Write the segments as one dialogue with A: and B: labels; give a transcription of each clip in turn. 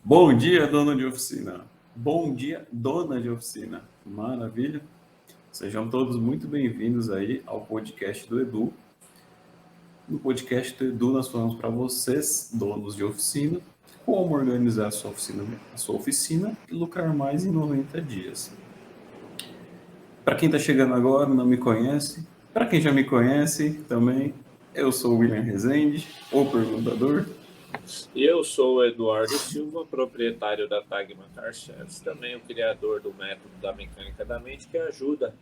A: Bom dia, dona de oficina. Bom dia, dona de oficina. Maravilha. Sejam todos muito bem-vindos aí ao podcast do Edu. No podcast do Edu, nós falamos para vocês, donos de oficina, como organizar a sua oficina e lucrar mais em 90 dias. Para quem está chegando agora, não me conhece. Para quem já me conhece também, eu sou o William Rezende, o perguntador.
B: E eu sou o Eduardo Silva, proprietário da Tagma Car Chefs, também o criador do método da mecânica da mente, que ajuda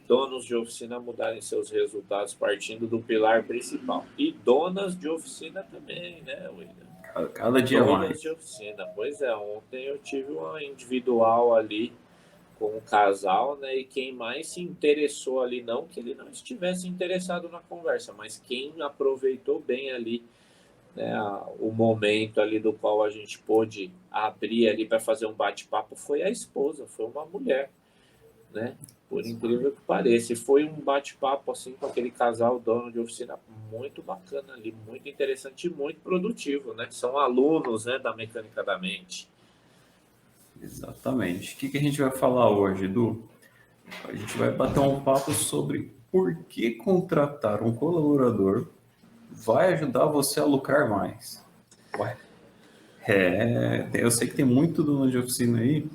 B: donos de oficina a mudarem seus resultados partindo do pilar principal. E donas de oficina também, né, William?
A: Cada dia
B: Donas
A: mais.
B: de oficina. Pois é, ontem eu tive uma individual ali com o casal, né? E quem mais se interessou ali, não que ele não estivesse interessado na conversa, mas quem aproveitou bem ali, né, o momento ali do qual a gente pôde abrir ali para fazer um bate-papo foi a esposa, foi uma mulher, né? Por incrível que pareça. E foi um bate-papo assim com aquele casal dono de oficina muito bacana ali, muito interessante e muito produtivo, né? São alunos, né, da mecânica da mente.
A: Exatamente. O que a gente vai falar hoje, Edu? A gente vai bater um papo sobre por que contratar um colaborador vai ajudar você a lucrar mais. Ué, eu sei que tem muito dono de oficina aí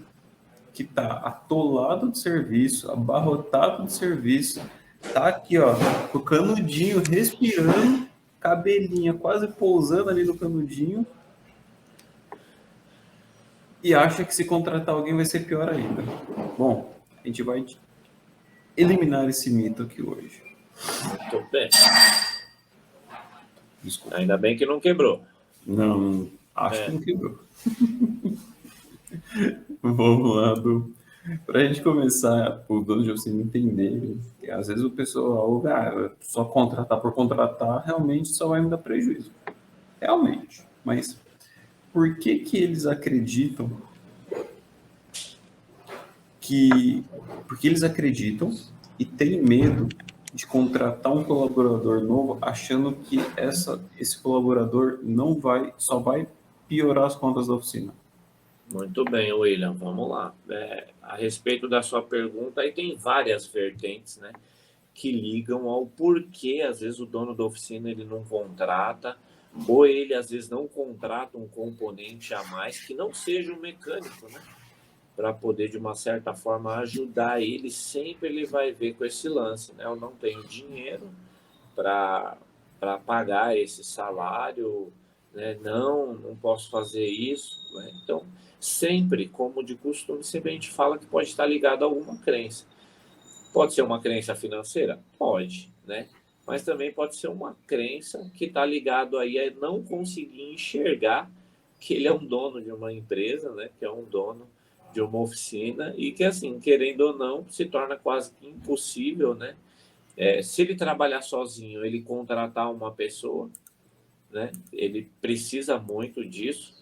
A: que tá atolado de serviço, abarrotado de serviço, tá aqui, ó, com o canudinho respirando, cabelinha quase pousando ali no canudinho e acha que se contratar alguém vai ser pior ainda. Bom, a gente vai eliminar esse mito aqui hoje.
B: Muito bem.
A: Desculpa.
B: Ainda bem que não quebrou.
A: Não, acho que não quebrou. Vamos lá, Du. Para a gente começar, o dono de oficina entender, que às vezes o pessoal, só contratar por contratar, realmente só vai me dar prejuízo. Realmente. Mas por que eles acreditam porque eles acreditam e têm medo de contratar um colaborador novo, achando que esse colaborador só vai piorar as contas da oficina?
B: Muito bem, William, vamos lá. A respeito da sua pergunta, aí tem várias vertentes, né, que ligam ao porquê, às vezes, o dono da oficina ele não contrata, ou ele, às vezes, não contrata um componente a mais que não seja um mecânico, né, para poder, de uma certa forma, ajudar ele. Sempre ele vai ver com esse lance, né, eu não tenho dinheiro para pagar esse salário, né? Não posso fazer isso, né? Então, sempre, como de costume, sempre a gente fala que pode estar ligado a alguma crença. Pode ser uma crença financeira? Pode, né? Mas também pode ser uma crença que está ligado aí a não conseguir enxergar que ele é um dono de uma empresa, né? Que é um dono de uma oficina e que, assim, querendo ou não, se torna quase que impossível, né? Se ele trabalhar sozinho, ele contratar uma pessoa, né? Ele precisa muito disso.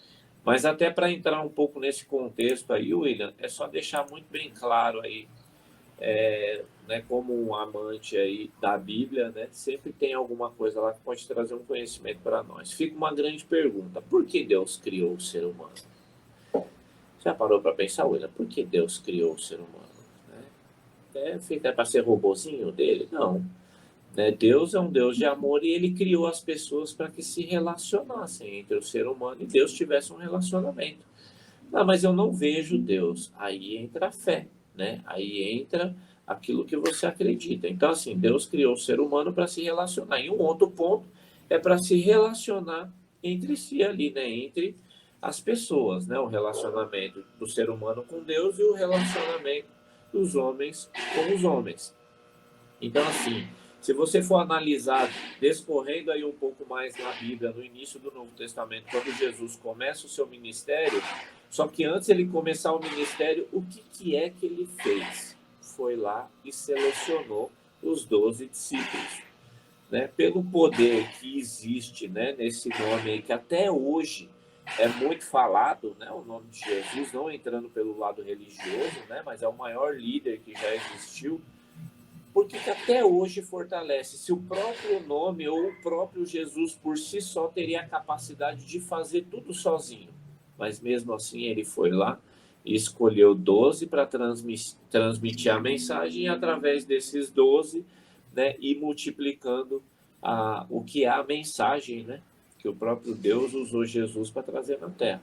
B: Mas até para entrar um pouco nesse contexto aí, William, é só deixar muito bem claro aí, né, como um amante aí da Bíblia, né, sempre tem alguma coisa lá que pode trazer um conhecimento para nós. Fica uma grande pergunta: por que Deus criou o ser humano? Já parou para pensar, William? Por que Deus criou o ser humano? Fica para ser robozinho dele? Não. Né? Deus é um Deus de amor e ele criou as pessoas para que se relacionassem entre o ser humano e Deus tivesse um relacionamento. Ah, mas eu não vejo Deus. Aí entra a fé, né? Aí entra aquilo que você acredita. Então, assim, Deus criou o ser humano para se relacionar. E um outro ponto é para se relacionar entre si ali, né? Entre as pessoas, né? O relacionamento do ser humano com Deus e o relacionamento dos homens com os homens. Então, assim, se você for analisar, descorrendo aí um pouco mais na Bíblia, no início do Novo Testamento, quando Jesus começa o seu ministério, só que antes ele começar o ministério, o que é que ele fez? Foi lá e selecionou os 12 discípulos. Né? Pelo poder que existe, né, nesse nome aí, que até hoje é muito falado, né, o nome de Jesus, não entrando pelo lado religioso, né, mas é o maior líder que já existiu. Porque que até hoje fortalece? Se o próprio nome ou o próprio Jesus por si só teria a capacidade de fazer tudo sozinho. mas mesmo assim ele foi lá e escolheu 12 para transmitir a mensagem e através desses 12, né, ir multiplicando o que é a mensagem, né, que o próprio Deus usou Jesus para trazer na Terra.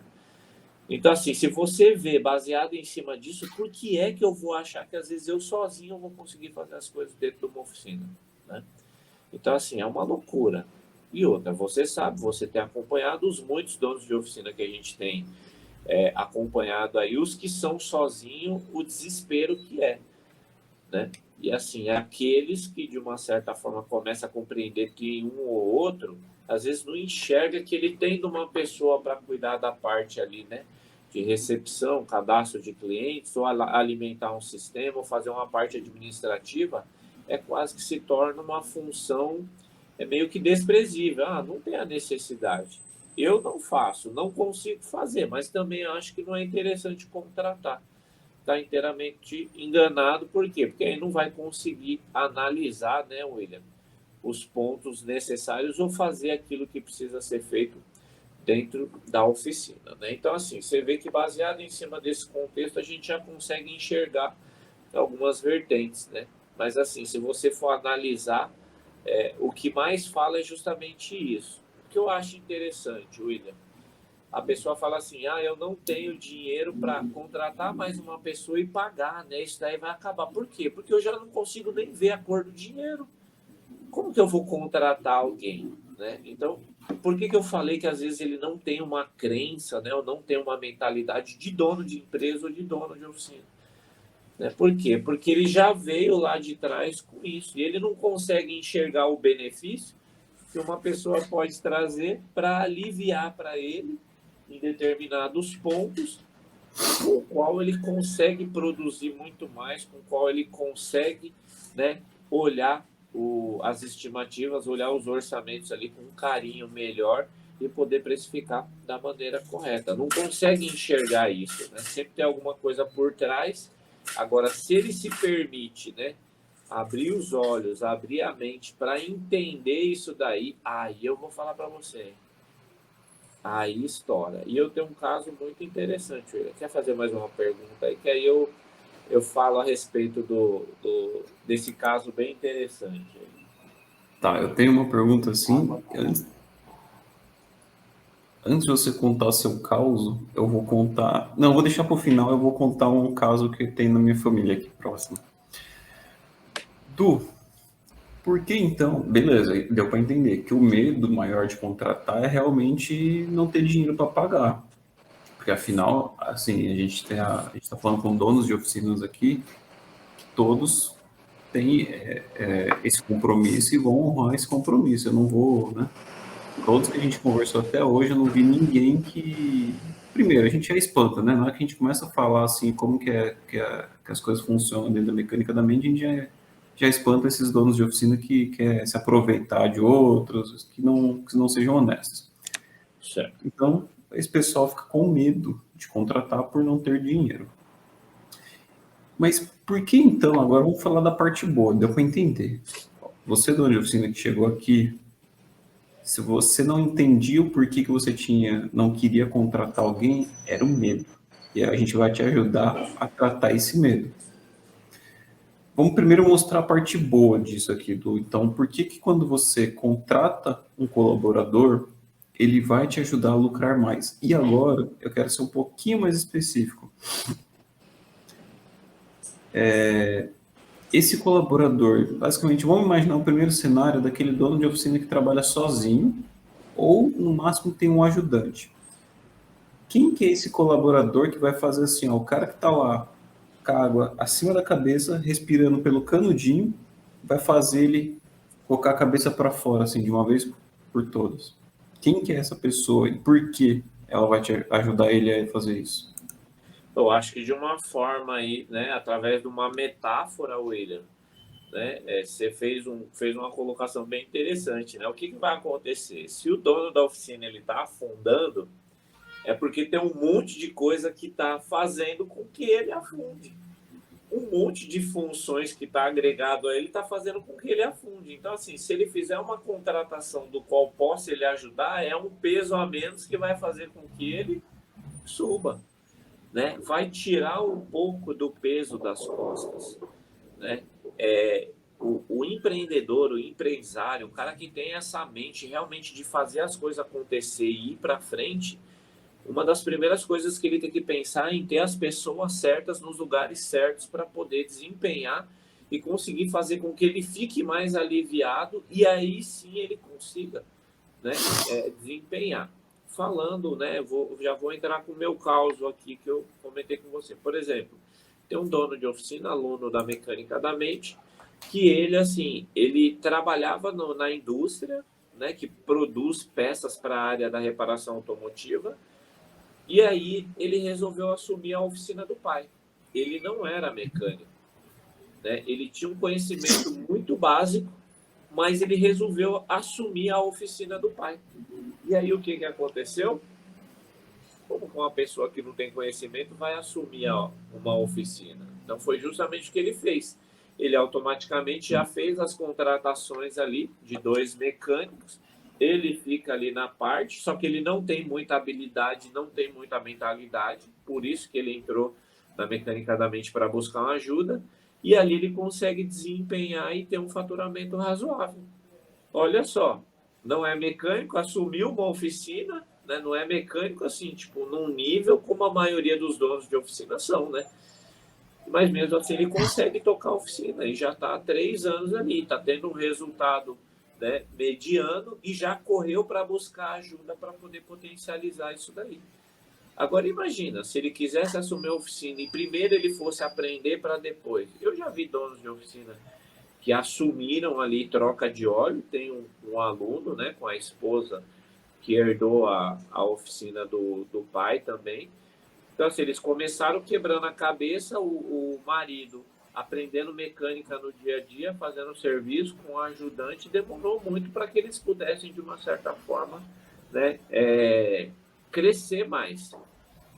B: Então, assim, se você vê baseado em cima disso, por que é que eu vou achar que às vezes eu sozinho vou conseguir fazer as coisas dentro de uma oficina, né? Então, assim, é uma loucura. E outra, você sabe, você tem acompanhado os muitos donos de oficina que a gente tem acompanhado aí, os que são sozinhos, o desespero que é, né? E assim, aqueles que de uma certa forma começam a compreender que um ou outro, às vezes não enxerga que ele tem de uma pessoa para cuidar da parte ali, né? De recepção, cadastro de clientes, ou alimentar um sistema, ou fazer uma parte administrativa, é quase que se torna uma função meio que desprezível. Ah, não tem a necessidade. Eu não faço, não consigo fazer, mas também acho que não é interessante contratar. Está inteiramente enganado, por quê? Porque aí não vai conseguir analisar, né, William, os pontos necessários ou fazer aquilo que precisa ser feito dentro da oficina, né? Então, assim, você vê que baseado em cima desse contexto, a gente já consegue enxergar algumas vertentes, né? Mas, assim, se você for analisar, o que mais fala é justamente isso. O que eu acho interessante, William, a pessoa fala assim, eu não tenho dinheiro para contratar mais uma pessoa e pagar, né? Isso daí vai acabar. Por quê? Porque eu já não consigo nem ver a cor do dinheiro. Como que eu vou contratar alguém, né? Então, por que eu falei que às vezes ele não tem uma crença, né? Ou não tem uma mentalidade de dono de empresa ou de dono de oficina? Né? Por quê? Porque ele já veio lá de trás com isso. E ele não consegue enxergar o benefício que uma pessoa pode trazer para aliviar para ele em determinados pontos, com o qual ele consegue produzir muito mais, com o qual ele consegue, né, olhar as estimativas, olhar os orçamentos ali com um carinho melhor e poder precificar da maneira correta. Não consegue enxergar isso, né? Sempre tem alguma coisa por trás. Agora, se ele se permite, né, abrir os olhos, abrir a mente para entender isso daí, aí eu vou falar para você. Aí estoura. E eu tenho um caso muito interessante, William. Quer fazer mais uma pergunta aí? Que aí eu falo a respeito desse caso bem interessante.
A: Tá, eu tenho uma pergunta assim. Antes de você contar seu caso, eu vou contar. Não, eu vou deixar para o final, eu vou contar um caso que tem na minha família aqui próximo. Du, por que então? Beleza, deu para entender que o medo maior de contratar é realmente não ter dinheiro para pagar. Porque afinal, assim, a gente está falando com donos de oficinas aqui, que todos têm esse compromisso e vão honrar esse compromisso. Eu não vou, né? Todos que a gente conversou até hoje, eu não vi ninguém que. Primeiro, a gente já espanta, né? Na hora que a gente começa a falar assim, como que as coisas funcionam dentro da mecânica da mente, a gente já espanta esses donos de oficina que quer se aproveitar de outros, que não sejam honestos.
B: Certo.
A: Então, esse pessoal fica com medo de contratar por não ter dinheiro. Mas por que então? Agora vamos falar da parte boa, deu para entender. Você, dono de oficina que chegou aqui, se você não entendia o porquê que você não queria contratar alguém, era o medo. E a gente vai te ajudar a tratar esse medo. Vamos primeiro mostrar a parte boa disso aqui, Du. Então, por que quando você contrata um colaborador, ele vai te ajudar a lucrar mais? E agora, eu quero ser um pouquinho mais específico. Esse colaborador, basicamente, vamos imaginar o primeiro cenário daquele dono de oficina que trabalha sozinho, ou no máximo tem um ajudante. Quem que é esse colaborador que vai fazer assim, ó, o cara que está lá com a água acima da cabeça, respirando pelo canudinho, vai fazer ele colocar a cabeça para fora, assim, de uma vez por todas? Quem que é essa pessoa e por que ela vai te ajudar ele a fazer isso?
B: Eu acho que de uma forma aí, né, através de uma metáfora, William, né, você fez uma colocação bem interessante, né? O que vai acontecer? Se o dono da oficina ele está afundando, é porque tem um monte de coisa que está fazendo com que ele afunde. Um monte de funções que está agregado a ele está fazendo com que ele afunde. Então, assim, se ele fizer uma contratação do qual possa ele ajudar, é um peso a menos que vai fazer com que ele suba, né? Vai tirar um pouco do peso das costas, né? O empreendedor, o empresário, o cara que tem essa mente realmente de fazer as coisas acontecer e ir para frente, uma das primeiras coisas que ele tem que pensar é em ter as pessoas certas nos lugares certos para poder desempenhar e conseguir fazer com que ele fique mais aliviado e aí sim ele consiga, né, desempenhar. Falando, né, já vou entrar com o meu caso aqui que eu comentei com você. Por exemplo, tem um dono de oficina, aluno da Mecânica da Mente, que ele, assim, ele trabalhava na indústria, né, que produz peças para a área da reparação automotiva, e aí ele resolveu assumir a oficina do pai. Ele não era mecânico, né? Ele tinha um conhecimento muito básico, mas ele resolveu assumir a oficina do pai. E aí o que aconteceu? Como uma pessoa que não tem conhecimento vai assumir uma oficina? Então foi justamente o que ele fez. Ele automaticamente já fez as contratações ali de 2 mecânicos. Ele fica ali na parte, só que ele não tem muita habilidade, não tem muita mentalidade, por isso que ele entrou na Mecânica da Mente para buscar uma ajuda, e ali ele consegue desempenhar e ter um faturamento razoável. Olha só, não é mecânico, assumiu uma oficina, né? Não é mecânico assim, tipo, num nível como a maioria dos donos de oficina são, né? Mas mesmo assim ele consegue tocar a oficina e já está há 3 anos ali, está tendo um resultado, né, mediano e já correu para buscar ajuda para poder potencializar isso daí. Agora imagina, se ele quisesse assumir a oficina e primeiro ele fosse aprender para depois. Eu já vi donos de oficina que assumiram ali troca de óleo, tem um aluno, né, com a esposa que herdou a oficina do pai também. Então, assim, eles começaram quebrando a cabeça, o marido aprendendo mecânica no dia a dia, fazendo serviço com ajudante, demorou muito para que eles pudessem, de uma certa forma, né, crescer mais.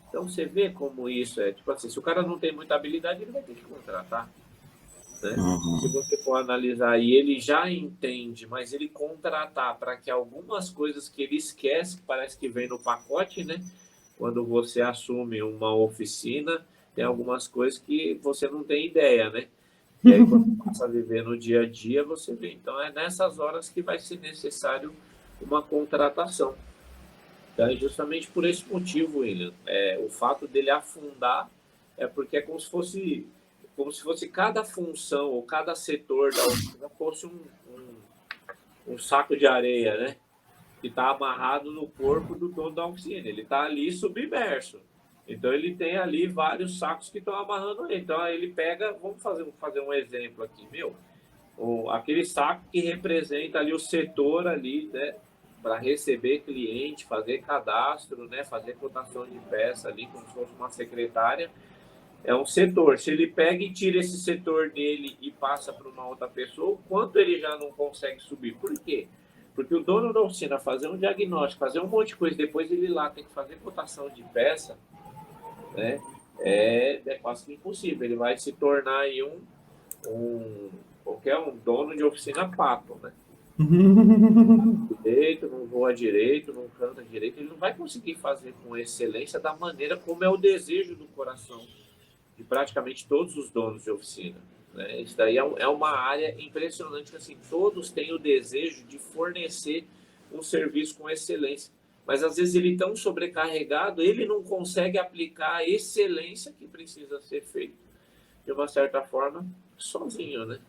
B: Então, você vê como isso é, tipo assim, se o cara não tem muita habilidade, ele vai ter que contratar, né? Se você for analisar e ele já entende, mas ele contratar para que algumas coisas que ele esquece, que parece que vem no pacote, né? Quando você assume uma oficina, tem algumas coisas que você não tem ideia, né? E aí, quando passa a viver no dia a dia, você vê. Então, é nessas horas que vai ser necessário uma contratação. Então, é justamente por esse motivo, William. O fato dele afundar é porque é como se fosse cada função ou cada setor da oficina fosse um saco de areia, né? Que está amarrado no corpo do dono da oficina. Ele está ali submerso. Então, ele tem ali vários sacos que estão amarrando ele. Então, aí ele pega, vamos fazer um exemplo aqui, aquele saco que representa ali o setor ali, né, para receber cliente, fazer cadastro, né, fazer cotação de peça ali, como se fosse uma secretária, é um setor. Se ele pega e tira esse setor dele e passa para uma outra pessoa, o quanto ele já não consegue subir? Por quê? Porque o dono da oficina fazer um diagnóstico, fazer um monte de coisa, depois ele lá tem que fazer cotação de peça, né? É quase que impossível. Ele vai se tornar aí qualquer dono de oficina pato, né? Direito, não voa direito, não canta direito, ele não vai conseguir fazer com excelência da maneira como é o desejo do coração de praticamente todos os donos de oficina, né? Isso daí é uma área impressionante, que assim, todos têm o desejo de fornecer um serviço com excelência, mas às vezes ele tão sobrecarregado, ele não consegue aplicar a excelência que precisa ser feita de uma certa forma sozinho, né?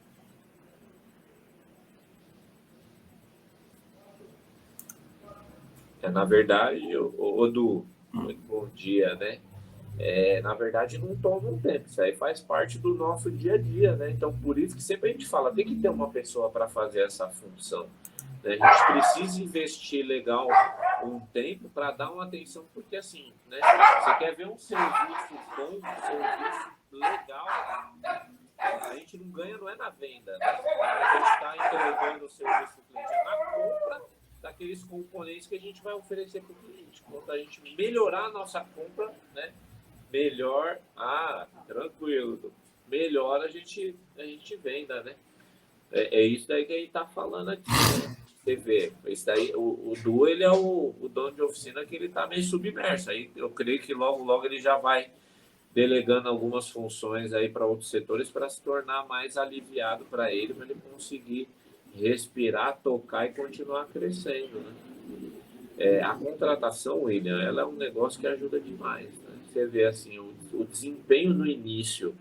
B: Na verdade, Du, muito bom dia, né? Na verdade, não toma um tempo. Isso aí faz parte do nosso dia a dia, né? Então, por isso que sempre a gente fala, tem que ter uma pessoa para fazer essa função, né? A gente precisa investir legal um tempo para dar uma atenção, porque assim, né? Você quer ver um serviço bom, um serviço legal, a gente não ganha, não é na venda, né? A gente está entregando o serviço do cliente, é na compra daqueles componentes que a gente vai oferecer para o cliente. Quando a gente melhorar a nossa compra, né? Melhor, tranquilo, melhor a gente venda, né? É isso daí que a gente está falando aqui, né? Você vê, esse daí, o Du, ele é o dono de oficina que ele está meio submerso. Aí eu creio que logo, logo ele já vai delegando algumas funções aí para outros setores para se tornar mais aliviado para ele conseguir respirar, tocar e continuar crescendo, né? A contratação, William, ela é um negócio que ajuda demais, né? Você vê assim, o desempenho no início,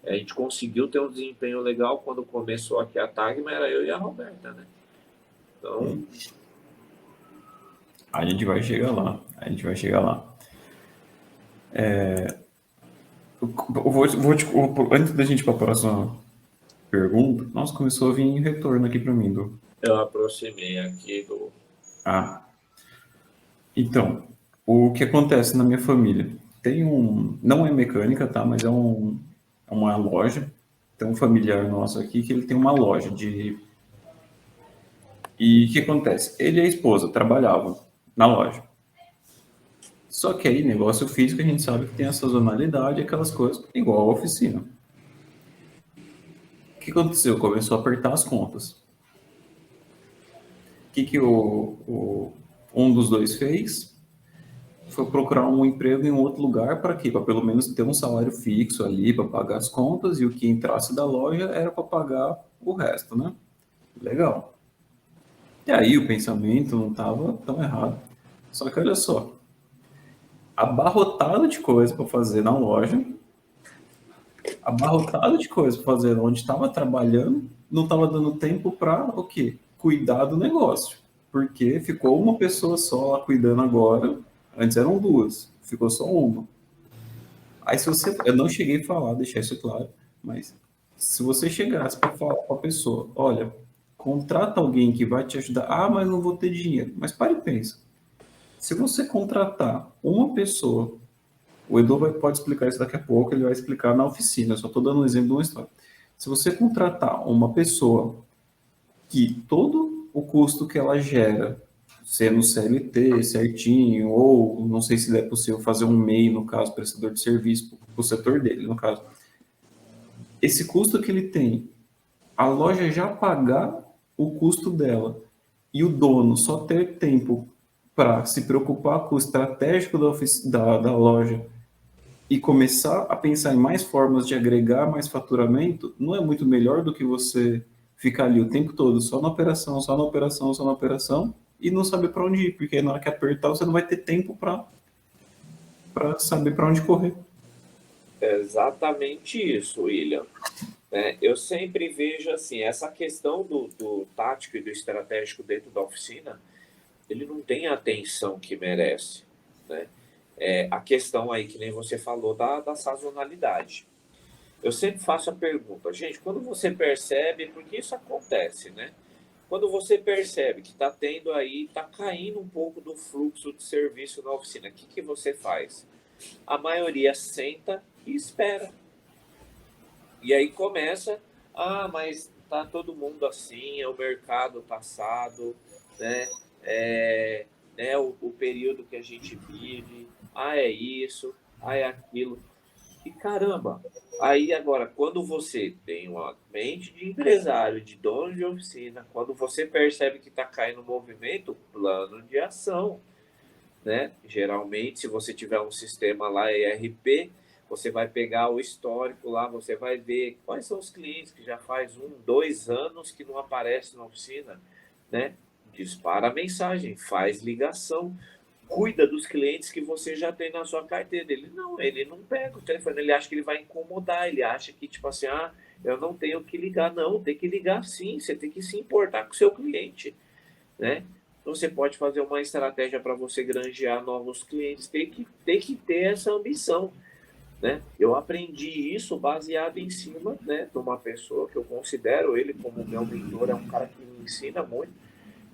B: a gente conseguiu ter um desempenho legal quando começou aqui a Tagma, era eu e a Roberta, né? Então,
A: A gente vai chegar lá. A gente vai chegar lá. Antes da gente ir para a próxima pergunta, nossa, começou a vir retorno aqui para mim, do.
B: eu aproximei aqui do.
A: Ah, então, o que acontece na minha família? Tem um, não é mecânica, tá? Mas é uma loja. Tem um familiar nosso aqui que ele tem uma loja de. E o que acontece? Ele e a esposa trabalhavam na loja. Só que aí, negócio físico, a gente sabe que tem a sazonalidade, aquelas coisas, igual a oficina. O que aconteceu? Começou a apertar as contas. O que um dos dois fez? Foi procurar um emprego em outro lugar para quê? Para pelo menos ter um salário fixo ali para pagar as contas e o que entrasse da loja era para pagar o resto, né? Legal. E aí o pensamento não estava tão errado. Só que olha só, abarrotado de coisa para fazer na loja, abarrotado de coisa para fazer onde estava trabalhando, não estava dando tempo para o quê? Cuidar do negócio. Porque ficou uma pessoa só lá cuidando agora, antes eram duas, ficou só uma. Aí se você, eu não cheguei a falar, deixar isso claro, mas se você chegasse para falar para a pessoa, olha, contrata alguém que vai te ajudar, ah, mas não vou ter dinheiro. Mas pare e pensa. Se você contratar uma pessoa, o Edu pode explicar isso daqui a pouco, ele vai explicar na oficina, eu só estou dando um exemplo de uma história. Se você contratar uma pessoa que todo o custo que ela gera, sendo CLT certinho, ou não sei se é possível fazer um MEI, no caso, prestador de serviço, para o setor dele, no caso. Esse custo que ele tem, a loja já pagar o custo dela e o dono só ter tempo para se preocupar com o estratégico da loja e começar a pensar em mais formas de agregar mais faturamento, não é muito melhor do que você ficar ali o tempo todo só na operação, só na operação, só na operação e não saber para onde ir, porque na hora que apertar você não vai ter tempo para saber para onde correr.
B: É exatamente isso, William. Eu sempre vejo assim, essa questão do tático e do estratégico dentro da oficina, ele não tem a atenção que merece, né? A questão aí, que nem você falou, da sazonalidade. Eu sempre faço a pergunta, gente, quando você percebe, porque isso acontece, né? Quando você percebe que está tendo aí, está caindo um pouco do fluxo de serviço na oficina, o que você faz? A maioria senta e espera. E aí começa, mas tá todo mundo assim, é o mercado passado, né? O período que a gente vive, é isso, é aquilo. E caramba, aí agora, quando você tem uma mente de empresário, de dono de oficina, quando você percebe que está caindo o movimento, plano de ação, né? Geralmente, se você tiver um sistema lá ERP, você vai pegar o histórico lá, você vai ver quais são os clientes que já faz 1, 2 anos que não aparecem na oficina, né? Dispara a mensagem, faz ligação, cuida dos clientes que você já tem na sua carteira. Ele não pega o telefone, ele acha que ele vai incomodar, ele acha que, tipo assim, eu não tenho que ligar. Não, tem que ligar sim, você tem que se importar com o seu cliente, né? Então, você pode fazer uma estratégia para você granjear novos clientes, tem que ter essa ambição, né? Eu aprendi isso baseado em cima, né, de uma pessoa que eu considero ele como meu mentor, é um cara que me ensina muito.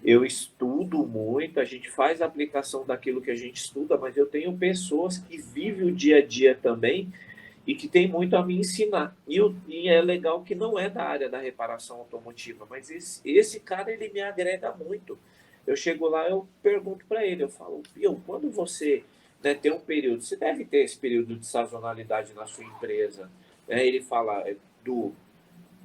B: Eu estudo muito, a gente faz a aplicação daquilo que a gente estuda, mas eu tenho pessoas que vivem o dia a dia também e que tem muito a me ensinar. E é legal que não é da área da reparação automotiva, mas esse cara, ele me agrega muito. Eu chego lá, eu pergunto para ele, eu falo, Pio, quando você, né, tem um período, você deve ter esse período de sazonalidade na sua empresa, né? Ele fala,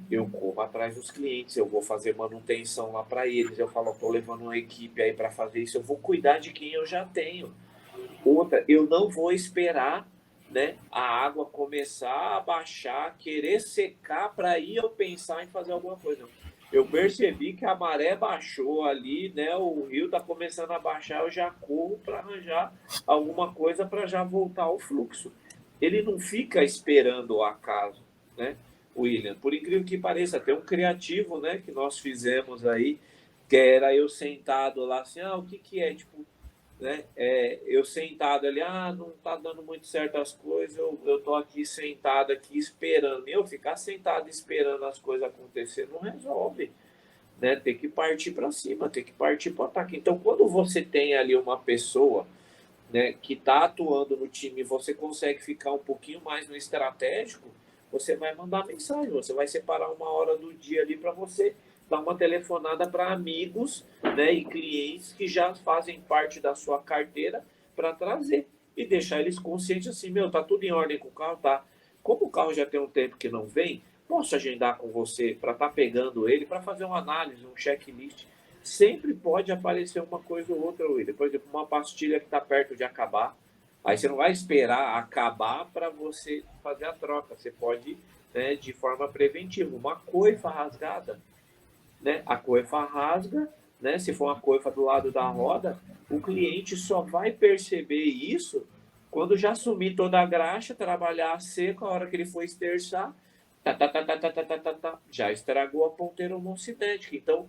B: eu corro atrás dos clientes, eu vou fazer manutenção lá para eles, eu falo, estou levando uma equipe aí para fazer isso, eu vou cuidar de quem eu já tenho. Outra, eu não vou esperar, né, a água começar a baixar, querer secar para aí eu pensar em fazer alguma coisa. Eu percebi que a maré baixou ali, né, o rio está começando a baixar, eu já corro para arranjar alguma coisa para já voltar ao fluxo. Ele não fica esperando o acaso, né, William? Por incrível que pareça, tem um criativo, né, que nós fizemos aí, que era eu sentado lá assim, o que é? Tipo, né? Eu sentado ali, não tá dando muito certo as coisas, eu tô aqui sentado aqui esperando. Eu ficar sentado esperando as coisas acontecer não resolve, né? Tem que partir para cima, tem que partir para o ataque. Então, quando você tem ali uma pessoa, né, que está atuando no time e você consegue ficar um pouquinho mais no estratégico, você vai mandar mensagem, você vai separar uma hora do dia ali para você dar uma telefonada para amigos, né, e clientes que já fazem parte da sua carteira para trazer e deixar eles conscientes assim, tá tudo em ordem com o carro, tá? Como o carro já tem um tempo que não vem, posso agendar com você para estar pegando ele, para fazer uma análise, um checklist. Sempre pode aparecer uma coisa ou outra, William. Por exemplo, uma pastilha que está perto de acabar. Aí você não vai esperar acabar para você fazer a troca. Você pode, né, de forma preventiva. Uma coifa rasgada, né? A coifa rasga, né? Se for uma coifa do lado da roda, o cliente só vai perceber isso quando já sumir toda a graxa, trabalhar seco, a hora que ele for esterçar, já estragou a ponteira homocinética. Então,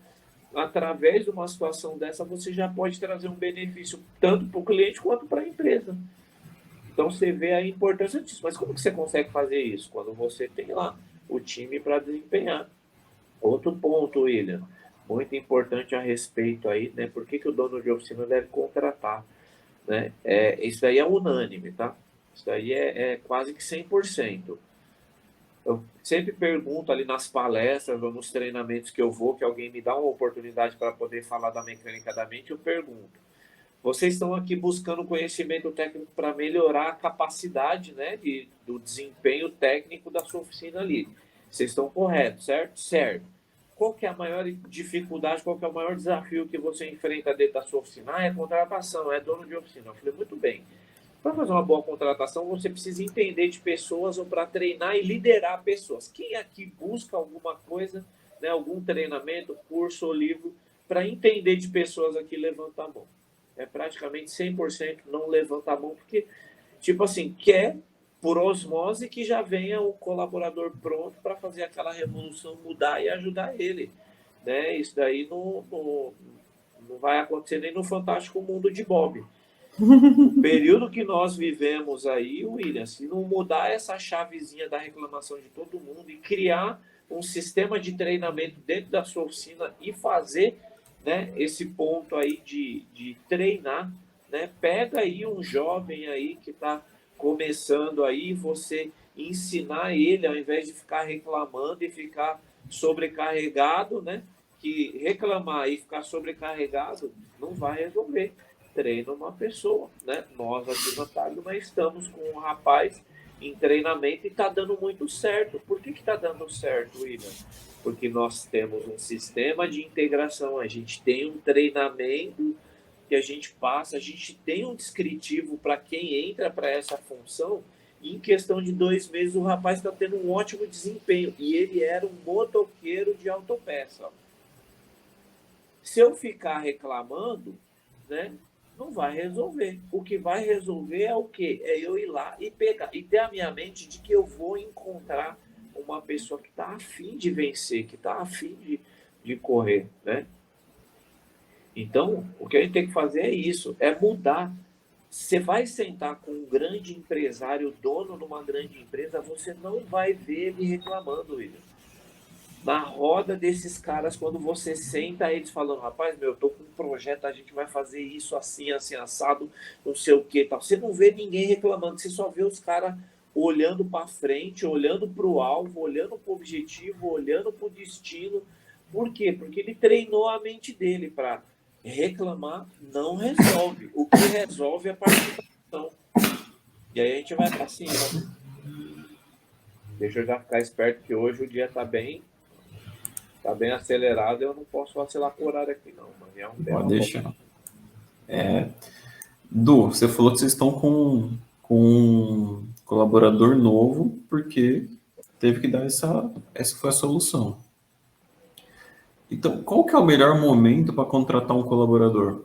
B: através de uma situação dessa, você já pode trazer um benefício tanto para o cliente quanto para a empresa. Então, você vê a importância disso. Mas como que você consegue fazer isso? Quando você tem lá o time para desempenhar. Outro ponto, William, muito importante a respeito aí, né? Por que o dono de oficina deve contratar? Né? Isso aí é unânime, tá? Isso aí é quase que 100%. Eu sempre pergunto ali nas palestras ou nos treinamentos que eu vou, que alguém me dá uma oportunidade para poder falar da mecânica da mente, eu pergunto: vocês estão aqui buscando conhecimento técnico para melhorar a capacidade, né, do desempenho técnico da sua oficina ali. Vocês estão corretos, certo? Certo. Qual que é a maior dificuldade, qual que é o maior desafio que você enfrenta dentro da sua oficina? É contratação, é dono de oficina. Eu falei, muito bem. Para fazer uma boa contratação, você precisa entender de pessoas ou para treinar e liderar pessoas. Quem aqui busca alguma coisa, né, algum treinamento, curso ou livro, para entender de pessoas aqui, levanta a mão. É praticamente 100% não levanta a mão, porque, tipo assim, quer por osmose que já venha o colaborador pronto para fazer aquela revolução mudar e ajudar ele. Né? Isso daí não vai acontecer nem no Fantástico Mundo de Bob. O período que nós vivemos aí, William, se não mudar essa chavezinha da reclamação de todo mundo e criar um sistema de treinamento dentro da sua oficina e fazer, né, esse ponto aí de treinar, né? Pega aí um jovem aí que está começando aí, você ensinar ele, ao invés de ficar reclamando e ficar sobrecarregado, né? Que reclamar e ficar sobrecarregado não vai resolver. Treina uma pessoa, né? Nós aqui na Tagma estamos com um rapaz em treinamento e está dando muito certo. Por que está dando certo, William? Porque nós temos um sistema de integração, a gente tem um treinamento que a gente passa, a gente tem um descritivo para quem entra para essa função, e em questão de 2 meses o rapaz está tendo um ótimo desempenho, e ele era um motoqueiro de autopeça. Se eu ficar reclamando, né, não vai resolver. O que vai resolver é o quê? É eu ir lá e pegar, e ter a minha mente de que eu vou encontrar uma pessoa que está afim de vencer, que está afim de correr, né? Então, o que a gente tem que fazer é isso, é mudar. Você vai sentar com um grande empresário, dono de uma grande empresa, você não vai ver ele reclamando, William. Na roda desses caras, quando você senta, eles falando, rapaz, eu tô com um projeto, a gente vai fazer isso assim, assim, assado, não sei o que, tal. Você não vê ninguém reclamando, você só vê os caras olhando para frente, olhando para o alvo, olhando para o objetivo, olhando para o destino. Por quê? Porque ele treinou a mente dele para reclamar, não resolve. O que resolve é a participação. E aí a gente vai para cima. Deixa eu já ficar esperto que hoje o dia tá bem Tá bem acelerado, eu não posso vacilar com o horário aqui, não. Mas é um tema
A: Pode
B: bom.
A: deixar. Du, você falou que vocês estão com um colaborador novo, porque teve que dar essa foi a solução. Então, qual que é o melhor momento para contratar um colaborador?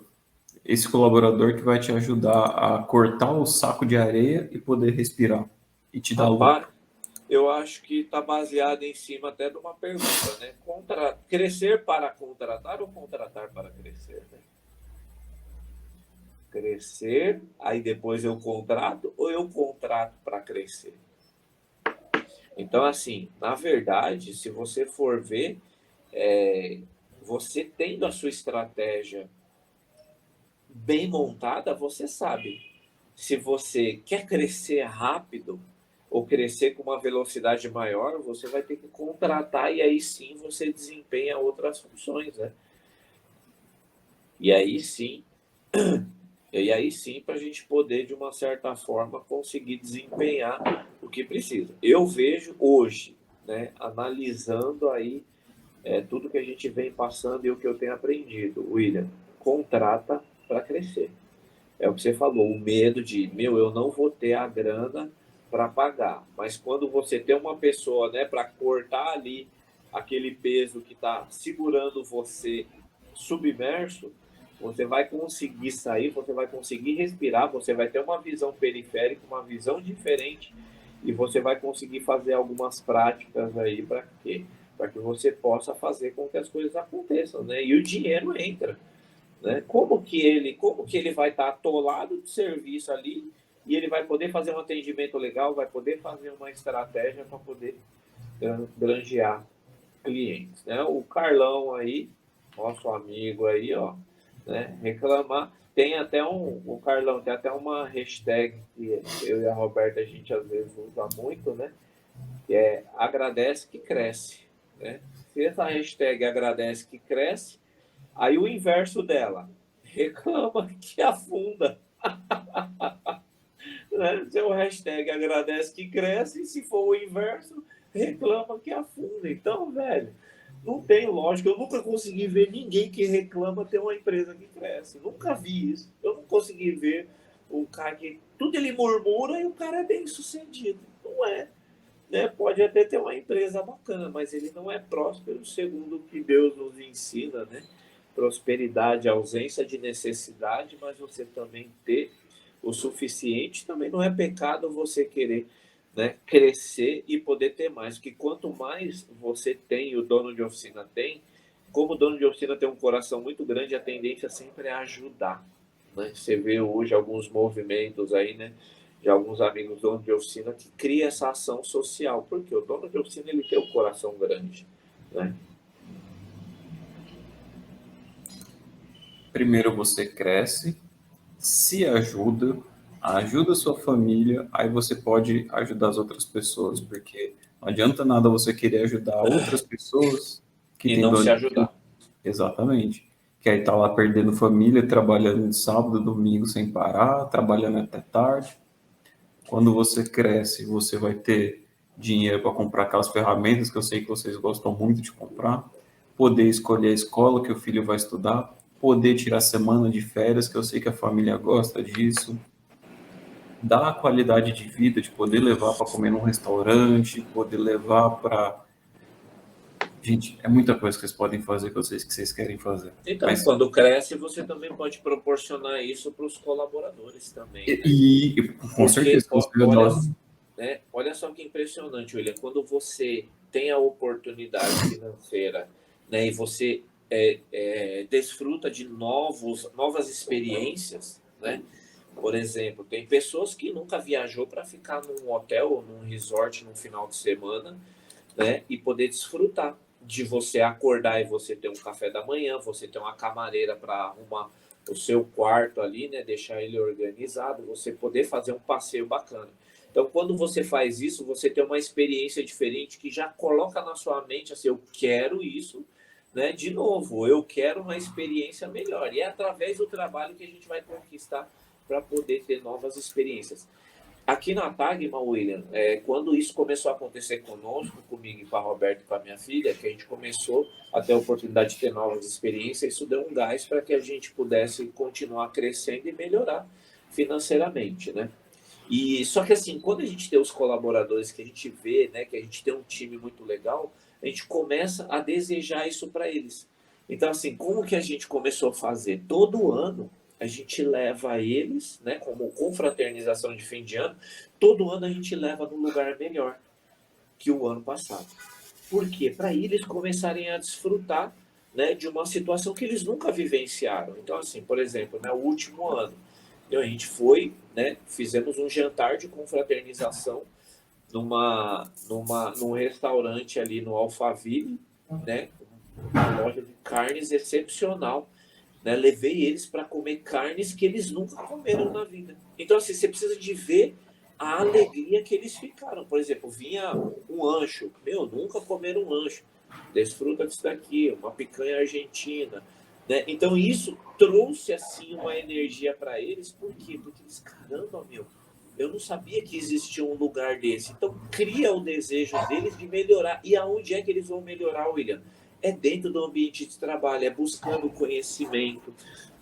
A: Esse colaborador que vai te ajudar a cortar o saco de areia e poder respirar e te dar lucro.
B: Rapaz, eu acho que está baseado em cima até de uma pergunta, né? Crescer para contratar ou contratar para crescer, né? Crescer, aí depois eu contrato ou eu contrato para crescer? Então, assim, na verdade, se você for ver, você tendo a sua estratégia bem montada, você sabe se você quer crescer rápido ou crescer com uma velocidade maior, você vai ter que contratar e aí sim você desempenha outras funções, né? E aí sim, para a gente poder, de uma certa forma, conseguir desempenhar o que precisa. Eu vejo hoje, né, analisando aí tudo que a gente vem passando e o que eu tenho aprendido, William, contrata para crescer. É o que você falou, o medo de, eu não vou ter a grana para pagar. Mas quando você tem uma pessoa, né, para cortar ali aquele peso que está segurando você submerso, você vai conseguir sair, você vai conseguir respirar, você vai ter uma visão periférica, uma visão diferente e você vai conseguir fazer algumas práticas aí para quê? Para que você possa fazer com que as coisas aconteçam, né? E o dinheiro entra. Né? Como que ele vai estar atolado de serviço ali e ele vai poder fazer um atendimento legal, vai poder fazer uma estratégia para poder granjear clientes, né? O Carlão aí, nosso amigo aí, ó, né? Reclamar. Tem até o Carlão tem até uma hashtag que eu e a Roberta a gente às vezes usa muito, né? Que é agradece que cresce, né? Se essa hashtag agradece que cresce, aí o inverso dela, reclama que afunda. Né? Seu hashtag agradece que cresce, e se for o inverso, reclama que afunda. Então, velho, não tem lógica. Eu nunca consegui ver ninguém que reclama ter uma empresa que cresce. Nunca vi isso. Eu não consegui ver um cara que tudo ele murmura e o cara é bem sucedido. Não é. Né? Pode até ter uma empresa bacana, mas ele não é próspero segundo o que Deus nos ensina, né? Prosperidade, ausência de necessidade, mas você também ter o suficiente também não é pecado você querer, né, crescer e poder ter mais, porque quanto mais você tem, o dono de oficina tem, como o dono de oficina tem um coração muito grande, a tendência sempre é ajudar, né? Você vê hoje alguns movimentos aí, né, de alguns amigos donos de oficina que cria essa ação social, porque o dono de oficina ele tem um coração grande, né?
A: Primeiro você cresce, se ajuda, ajuda a sua família, aí você pode ajudar as outras pessoas, porque não adianta nada você querer ajudar outras pessoas que
B: E
A: têm
B: não
A: dor
B: se
A: de...
B: ajudar.
A: Exatamente. Que aí tá lá perdendo família, trabalhando de sábado, domingo sem parar, trabalhando até tarde. Quando você cresce, você vai ter dinheiro para comprar aquelas ferramentas que eu sei que vocês gostam muito de comprar, poder escolher a escola que o filho vai estudar, poder tirar semana de férias, que eu sei que a família gosta disso, dar a qualidade de vida, de poder levar para comer num restaurante, poder levar para... Gente, é muita coisa que vocês podem fazer que eu sei que vocês querem fazer.
B: Então,
A: Mas,
B: quando cresce, você também pode proporcionar isso para os colaboradores também, né?
A: com
B: Porque,
A: certeza, que você vai
B: olha,
A: dar...
B: né, olha só que impressionante, William, quando você tem a oportunidade financeira, né, e você desfruta de novas experiências, né? Por exemplo, tem pessoas que nunca viajou para ficar num hotel ou num resort num final de semana, né? E poder desfrutar de você acordar e você ter um café da manhã, você ter uma camareira para arrumar o seu quarto ali, né? Deixar ele organizado, você poder fazer um passeio bacana. Então, quando você faz isso, você tem uma experiência diferente que já coloca na sua mente assim, eu quero isso, né? De novo, eu quero uma experiência melhor. E é através do trabalho que a gente vai conquistar para poder ter novas experiências. Aqui na Tagma, William, quando isso começou a acontecer conosco, comigo e com a Roberta e com a minha filha, que a gente começou a ter a oportunidade de ter novas experiências, isso deu um gás para que a gente pudesse continuar crescendo e melhorar financeiramente, né? E só que assim, quando a gente tem os colaboradores que a gente vê, né, que a gente tem um time muito legal, a gente começa a desejar isso para eles. Então assim, como que a gente começou a fazer? Todo ano a gente leva eles, né, como confraternização de fim de ano, todo ano a gente leva num lugar melhor que o ano passado. Por quê? Para eles começarem a desfrutar, né, de uma situação que eles nunca vivenciaram. Então, assim, por exemplo, no último ano, a gente foi, né, fizemos um jantar de confraternização num restaurante ali no Alphaville, né, uma loja de carnes excepcional, né? Levei eles para comer carnes que eles nunca comeram na vida. Então, assim, você precisa de ver a alegria que eles ficaram. Por exemplo, vinha um ancho. Meu, nunca comeram um ancho. Desfruta disso daqui, uma picanha argentina. Né? Então, isso trouxe, assim, uma energia para eles. Por quê? Porque eles, caramba, meu, eu não sabia que existia um lugar desse. Então, cria o desejo deles de melhorar. E aonde é que eles vão melhorar, William? É dentro do ambiente de trabalho, é buscando conhecimento,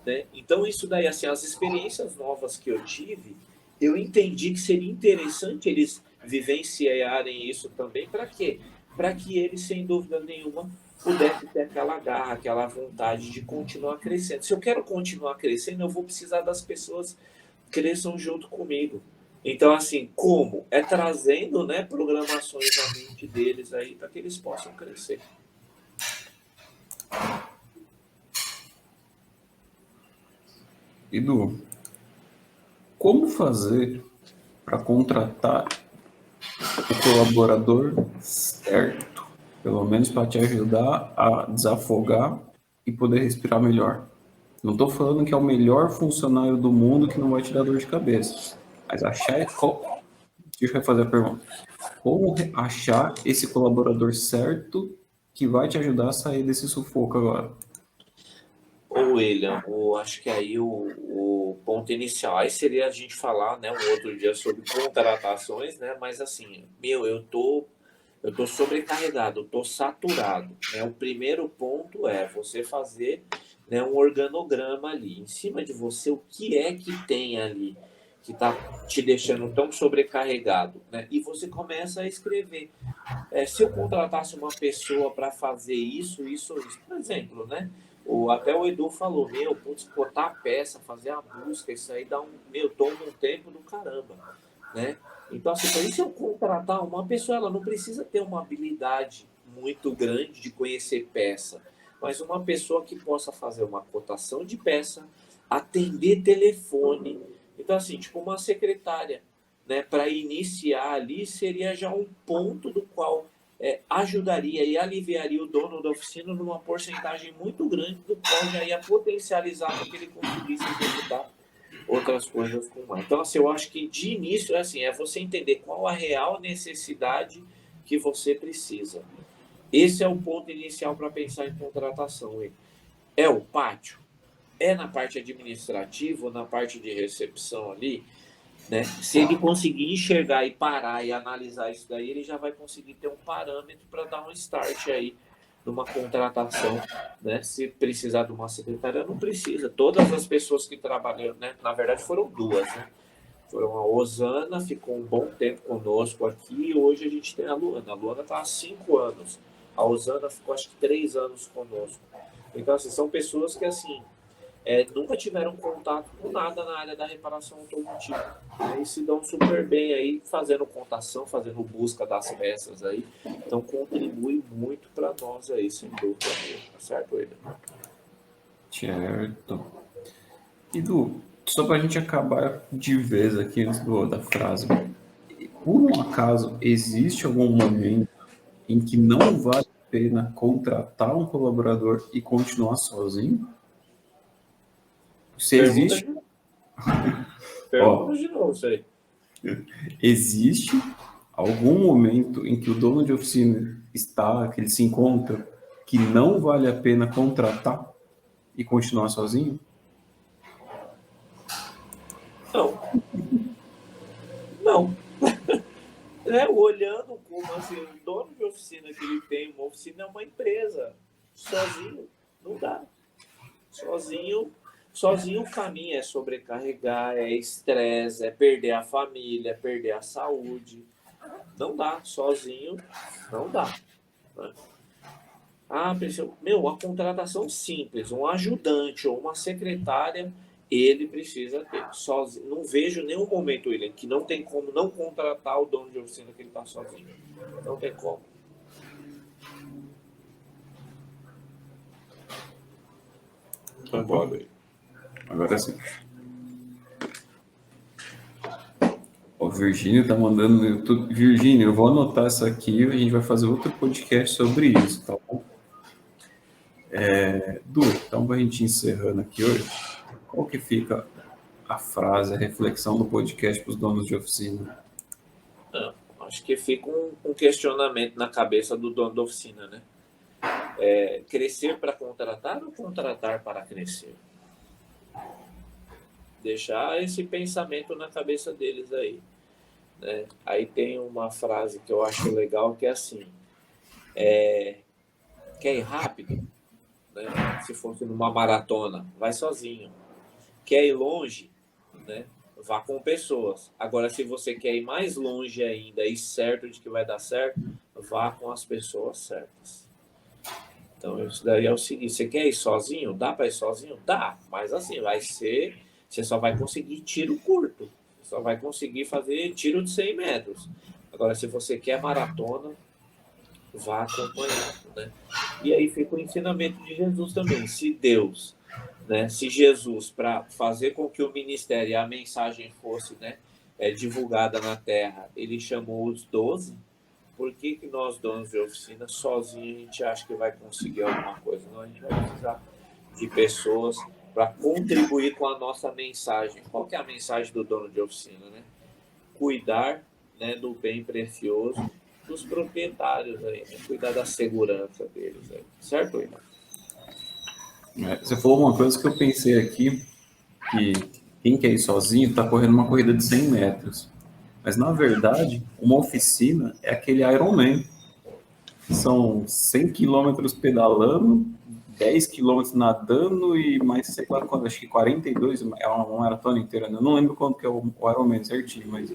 B: né? Então, isso daí, assim, as experiências novas que eu tive, eu entendi que seria interessante eles vivenciarem isso também. Para quê? Para que eles, sem dúvida nenhuma, pudessem ter aquela garra, aquela vontade de continuar crescendo. Se eu quero continuar crescendo, eu vou precisar das pessoas que cresçam junto comigo. Então, assim, como? É trazendo, né, programações na mente deles aí para que eles possam crescer.
A: Edu, como fazer para contratar o colaborador certo? Pelo menos para te ajudar a desafogar e poder respirar melhor. Não estou falando que é o melhor funcionário do mundo que não vai te dar dor de cabeça. Mas achar. Deixa eu fazer a pergunta. Como achar esse colaborador certo que vai te ajudar a sair desse sufoco agora?
B: Ô, William, acho que aí o ponto inicial aí seria a gente falar, né, um outro dia sobre contratações, né? Mas assim, meu, eu tô sobrecarregado, eu tô saturado, né? O primeiro ponto é você fazer, né, um organograma ali, em cima de você, o que é que tem ali que está te deixando tão sobrecarregado, né? E você começa a escrever. Se eu contratasse uma pessoa para fazer isso, por exemplo, né? Até o Edu falou, meu, putz, botar a peça, fazer a busca, isso aí toma um tempo do caramba, né? Então, assim, para isso eu contratar uma pessoa, ela não precisa ter uma habilidade muito grande de conhecer peça, mas uma pessoa que possa fazer uma cotação de peça, atender telefone. Então, assim, tipo uma secretária, né? Para iniciar ali seria já um ponto do qual ajudaria e aliviaria o dono da oficina numa porcentagem muito grande, do qual já ia potencializar para que ele conseguisse executar outras coisas com mais. Então, assim, eu acho que de início é você entender qual a real necessidade que você precisa. Esse é o ponto inicial para pensar em contratação. É o pátio? É na parte administrativa ou na parte de recepção ali? Né? Se ele conseguir enxergar e parar e analisar isso daí, ele já vai conseguir ter um parâmetro para dar um start aí numa contratação, né? Se precisar de uma secretária, não precisa. Todas as pessoas que trabalham, né? Na verdade foram duas, né? Foram a Osana, ficou um bom tempo conosco aqui, e hoje a gente tem a Luana. A Luana está há 5 anos. A Osana ficou acho que 3 anos conosco. Então, assim, são pessoas que, assim, nunca tiveram contato com nada na área da reparação automotiva. E se dão super bem aí, fazendo contação, fazendo busca das peças aí. Então, contribui muito para nós aí, sem dúvida. Tá certo, ele?
A: Certo. Edu, só para a gente acabar de vez aqui antes da frase. Por um acaso, existe algum momento em que não vale a pena contratar um colaborador e continuar sozinho? Se
B: Pergunta
A: existe,
B: de,
A: ó,
B: pergunta de novo, isso aí.
A: existe algum momento em que o dono de oficina está, que ele se encontra, que não vale a pena contratar e continuar sozinho?
B: Não. Não. Olhando como assim, o dono de oficina que ele tem, uma oficina é uma empresa. Sozinho, não dá. Sozinho o caminho é sobrecarregar, é estresse, é perder a família, é perder a saúde. Não dá, sozinho não dá. Né? Uma contratação simples, um ajudante ou uma secretária, ele precisa ter. Sozinho. Não vejo nenhum momento, William, que não tem como não contratar o dono de oficina que ele está sozinho. Não tem como.
A: Concordo. Agora sim. O Virgínio tá mandando no YouTube. Virgínio, eu vou anotar essa aqui e a gente vai fazer outro podcast sobre isso, tá bom? Du, então pra gente encerrando aqui hoje, qual que fica a frase, a reflexão do podcast para os donos de oficina?
B: Acho que fica um questionamento na cabeça do dono da oficina, né? Crescer para contratar ou contratar para crescer? Deixar esse pensamento na cabeça deles aí. Né? Aí tem uma frase que eu acho legal, que é assim, quer ir rápido? Né? Se fosse numa maratona, vai sozinho. Quer ir longe? Né? Vá com pessoas. Agora, se você quer ir mais longe ainda e certo de que vai dar certo, vá com as pessoas certas. Então, isso daí é o seguinte, você quer ir sozinho? Dá para ir sozinho? Dá, mas assim, você só vai conseguir tiro curto. Só vai conseguir fazer tiro de 100 metros. Agora, se você quer maratona, vá acompanhado, né? E aí fica o ensinamento de Jesus também. Se Deus, né, se Jesus, para fazer com que o ministério e a mensagem fosse, né, divulgada na terra, ele chamou os 12, por que nós, donos de oficina, sozinhos, a gente acha que vai conseguir alguma coisa? Não, a gente vai precisar de pessoas para contribuir com a nossa mensagem. Qual que é a mensagem do dono de oficina, né? Cuidar, né, do bem precioso dos proprietários aí, né? Cuidar da segurança deles aí. Certo, William?
A: Você falou uma coisa que eu pensei aqui, que quem quer ir sozinho está correndo uma corrida de 100 metros. Mas, na verdade, uma oficina é aquele Ironman. São 100 quilômetros pedalando, 10 quilômetros nadando e mais, sei lá, acho que 42, é uma maratona inteira, né? Eu não lembro quanto que é o Ironman certinho, mas,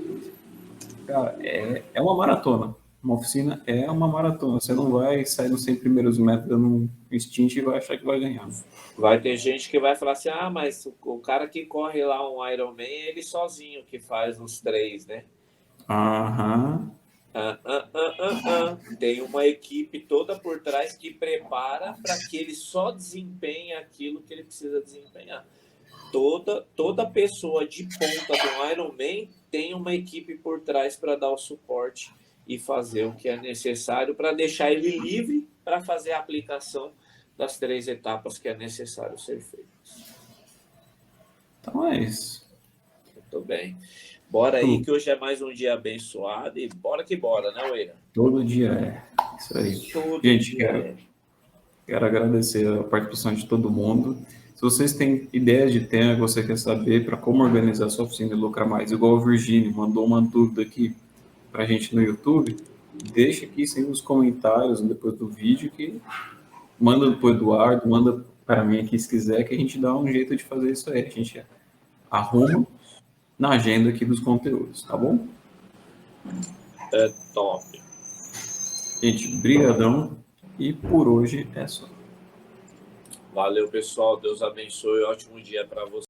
A: cara, é uma maratona. Uma oficina é uma maratona. Você não vai sair nos 100 primeiros metros dando um instinto e vai achar que vai ganhar.
B: Vai ter gente que vai falar assim, mas o cara que corre lá um Ironman, ele sozinho que faz os 3, né?
A: Aham.
B: Tem uma equipe toda por trás que prepara para que ele só desempenhe aquilo que ele precisa desempenhar. Toda pessoa de ponta do Ironman tem uma equipe por trás para dar o suporte e fazer o que é necessário para deixar ele livre para fazer a aplicação das 3 etapas que é necessário ser feitas.
A: Então é isso.
B: Muito bem. Bora aí, que hoje é mais um dia abençoado e bora que bora, né, Weira?
A: Todo dia é. Isso aí.
B: Todo
A: Gente,
B: dia
A: quero agradecer a participação de todo mundo. Se vocês têm ideias de tema que você quer saber para como organizar a sua oficina e lucrar mais, igual o Virgínio mandou uma dúvida aqui para a gente no YouTube, deixa aqui sem nos comentários depois do vídeo, que manda para o Eduardo, manda para mim aqui se quiser, que a gente dá um jeito de fazer isso aí. A gente arruma na agenda aqui dos conteúdos, tá bom?
B: é top.
A: Gente, brigadão e por hoje é só.
B: Valeu, pessoal. Deus abençoe. Ótimo dia para você.